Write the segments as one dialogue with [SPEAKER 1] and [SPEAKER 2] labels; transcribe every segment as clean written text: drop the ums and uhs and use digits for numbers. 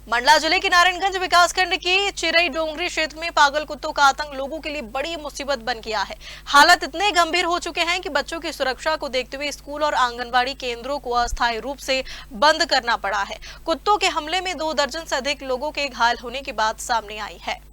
[SPEAKER 1] मंडला जिले के नारायणगंज विकासखंड के चिरई डोंगरी क्षेत्र में पागल कुत्तों का आतंक लोगों के लिए बड़ी मुसीबत बन गया है। हालात इतने गंभीर हो चुके हैं कि बच्चों की सुरक्षा को देखते हुए स्कूल और आंगनबाड़ी केंद्रों को अस्थायी रूप से बंद करना पड़ा है। कुत्तों के हमले में 2 दर्जन से अधिक लोगों के घायल होने की बात सामने आई है।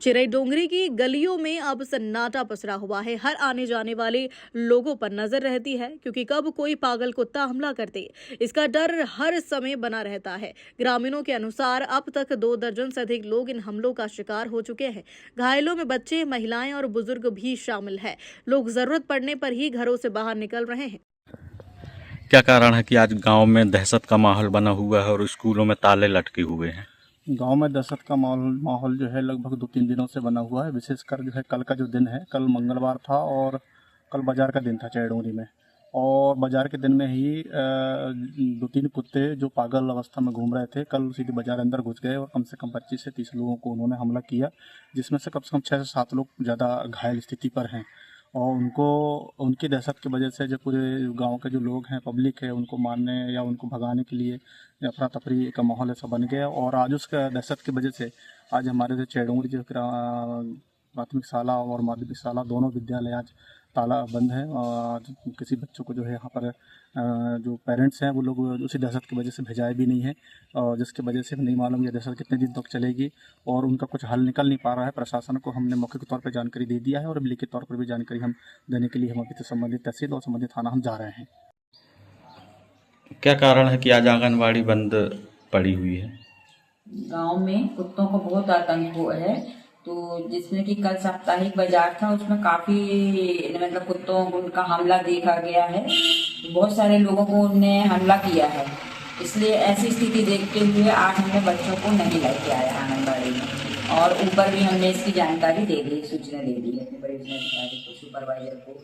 [SPEAKER 1] चिरई डोंगरी की गलियों में अब सन्नाटा पसरा हुआ है। हर आने जाने वाले लोगों पर नजर रहती है, क्योंकि कब कोई पागल कुत्ता हमला कर दे, इसका डर हर समय बना रहता है। ग्रामीणों के अनुसार अब तक 2 दर्जन से अधिक लोग इन हमलों का शिकार हो चुके हैं। घायलों में बच्चे, महिलाएं और बुजुर्ग भी शामिल है। लोग जरूरत पड़ने पर ही घरों से बाहर निकल रहे हैं।
[SPEAKER 2] क्या कारण है कि आज गांव में दहशत का माहौल बना हुआ है और स्कूलों में ताले लटके हुए हैं?
[SPEAKER 3] गांव में दहशत का माहौल जो है लगभग 2-3 दिनों से बना हुआ है। विशेषकर जो है कल का जो दिन है, कल मंगलवार था और कल बाज़ार का दिन था चैडोंगरी में। और बाज़ार के दिन में ही 2-3 कुत्ते जो पागल अवस्था में घूम रहे थे, कल सीधे बाज़ार अंदर घुस गए और कम से कम 25 से 30 लोगों को उन्होंने हमला किया, जिसमें से कम 6 से 7 लोग ज़्यादा घायल स्थिति पर हैं। और उनकी दहशत की वजह से जो पूरे गांव के जो लोग हैं, पब्लिक है, उनको मारने या उनको भगाने के लिए अफरा तफरी का माहौल ऐसा बन गया। और आज उसका दहशत की वजह से आज हमारे जो चैडोंगरी जो प्राथमिक शाला और माध्यमिक शाला दोनों विद्यालय आज ताला बंद है। और किसी बच्चों को जो है यहाँ पर जो पेरेंट्स हैं वो लोग उसी दहशत की वजह से भेजाए भी नहीं है, और जिसकी वजह से नहीं मालूम ये दहशत कितने दिन तक चलेगी और उनका कुछ हल निकल नहीं पा रहा है। प्रशासन को हमने मौखिक तौर पर जानकारी दे दिया है और लिखित तौर पर भी जानकारी हम देने के लिए हम अभी संबंधित तहसील और संबंधित थाना हम जा रहे हैं।
[SPEAKER 2] क्या कारण है कि आज आंगनबाड़ी बंद पड़ी हुई है?
[SPEAKER 4] गांव में कुत्तों को बहुत आतंक हुआ है, तो जिसमें कि कल साप्ताहिक बाजार था, उसमें काफी मतलब कुत्तों उनका हमला देखा गया है। बहुत सारे लोगों को उनने हमला किया है, इसलिए ऐसी स्थिति देखते हुए आज हमने बच्चों को नहीं लेके आया आंगनबाड़ी में, और ऊपर भी हमने इसकी जानकारी दे दी, सूचना दे दी अपने बड़े अधिकारी को, सुपरवाइजर को।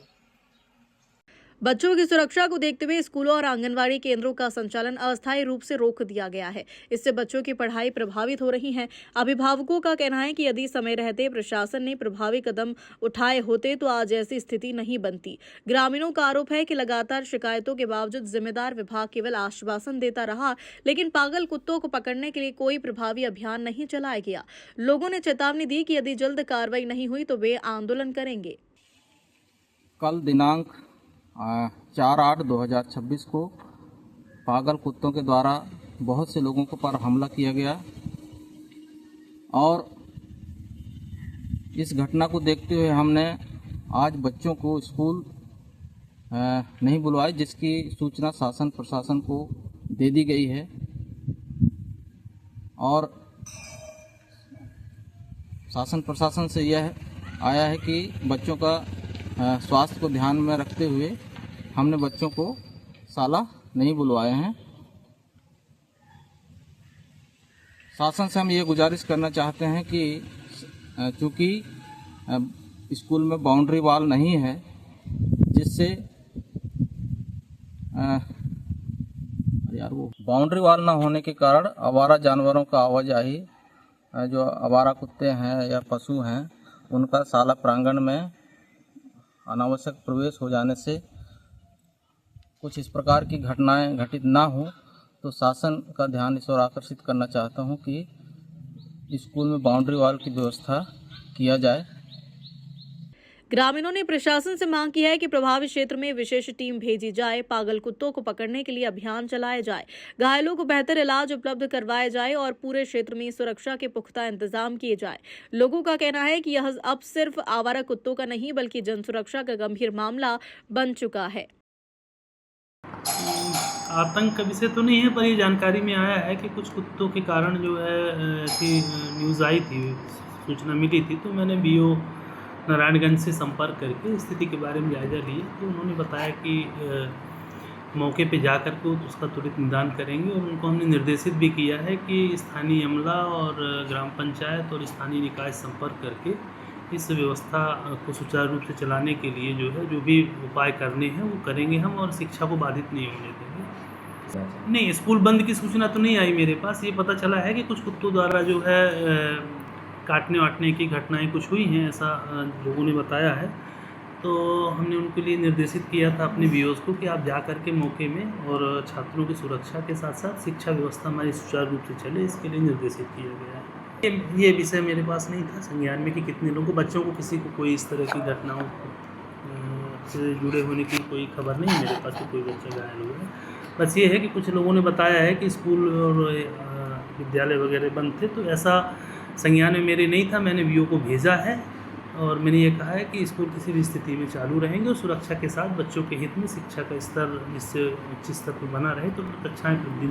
[SPEAKER 1] बच्चों की सुरक्षा को देखते हुए स्कूलों और आंगनवाड़ी केंद्रों का संचालन अस्थायी रूप से रोक दिया गया है। इससे बच्चों की पढ़ाई प्रभावित हो रही है। अभिभावकों का कहना है कि यदि समय रहते प्रशासन ने प्रभावी कदम उठाए होते तो आज ऐसी स्थिति नहीं बनती। ग्रामीणों का आरोप है कि लगातार शिकायतों के बावजूद जिम्मेदार विभाग केवल आश्वासन देता रहा, लेकिन पागल कुत्तों को पकड़ने के लिए कोई प्रभावी अभियान नहीं चलाया गया। लोगों ने चेतावनी दी कि यदि जल्द कार्रवाई नहीं हुई तो वे आंदोलन करेंगे।
[SPEAKER 5] कल दिनांक 4/8/2026 को पागल कुत्तों के द्वारा बहुत से लोगों को पर हमला किया गया, और इस घटना को देखते हुए हमने आज बच्चों को स्कूल नहीं बुलवाए, जिसकी सूचना शासन प्रशासन को दे दी गई है। और शासन प्रशासन से यह आया है कि बच्चों का स्वास्थ्य को ध्यान में रखते हुए हमने बच्चों को शाला नहीं बुलवाए हैं। शासन से हम ये गुजारिश करना चाहते हैं कि चूँकि स्कूल में बाउंड्री वॉल नहीं है, जिससे वो बाउंड्री वॉल ना होने के कारण आवारा जानवरों का आवाजाही, जो आवारा कुत्ते हैं या पशु हैं, उनका शाला प्रांगण में अनावश्यक प्रवेश हो जाने से कुछ इस प्रकार की घटनाएं घटित ना हो, तो शासन का ध्यान इस ओर आकर्षित करना चाहता हूं कि स्कूल में बाउंड्री वॉल की व्यवस्था किया जाए।
[SPEAKER 1] ग्रामीणों ने प्रशासन से मांग की है कि प्रभावित क्षेत्र में विशेष टीम भेजी जाए, पागल कुत्तों को पकड़ने के लिए अभियान चलाया जाए, घायलों को बेहतर इलाज उपलब्ध करवाया जाए और पूरे क्षेत्र में सुरक्षा के पुख्ता इंतजाम किए जाए। लोगों का कहना है कि यह अब सिर्फ आवारा कुत्तों का नहीं बल्कि जन सुरक्षा का गंभीर मामला बन चुका है।
[SPEAKER 6] आतंक का विषय तो नहीं है, पर ये जानकारी में आया है कि कुछ कुत्तों के कारण जो है ऐसी न्यूज़ आई थी, सूचना मिली थी, तो मैंने BO नारायणगंज से संपर्क करके स्थिति के बारे में जायज़ा लिया। तो उन्होंने बताया कि मौके पे जाकर के उसका त्वरित निदान करेंगे, और उनको हमने निर्देशित भी किया है कि स्थानीय अमला और ग्राम पंचायत और स्थानीय निकाय संपर्क करके इस व्यवस्था को सुचारू रूप से चलाने के लिए जो है जो भी उपाय करने हैं वो करेंगे हम, और शिक्षा को बाधित नहीं होने देंगे। नहीं, स्कूल बंद की सूचना तो नहीं आई मेरे पास। ये पता चला है कि कुछ कुत्तों द्वारा जो है काटने वाटने की घटनाएं कुछ हुई हैं, ऐसा लोगों ने बताया है। तो हमने उनके लिए निर्देशित किया था अपने वीओज़ को कि आप जा कर के मौके में और छात्रों की सुरक्षा के साथ साथ शिक्षा व्यवस्था हमारी सुचारू रूप से चले, इसके लिए निर्देशित किया गया है। ये विषय मेरे पास नहीं था संज्ञान में कि कितने लोगों बच्चों को किसी को कोई इस तरह की घटनाओं से जुड़े होने की कोई खबर नहीं मेरे पास कि कोई बच्चा घायल हुआ है। बस ये है कि कुछ लोगों ने बताया है कि स्कूल और विद्यालय वगैरह बंद थे, तो ऐसा संज्ञान में मेरे नहीं था। मैंने वीओ को भेजा है और मैंने ये कहा है कि स्कूल किसी भी स्थिति में चालू रहेंगे और सुरक्षा के साथ बच्चों के हित में शिक्षा का स्तर जिससे उच्च स्तर पर बना रहे, तो कक्षाएँ प्रतिदिन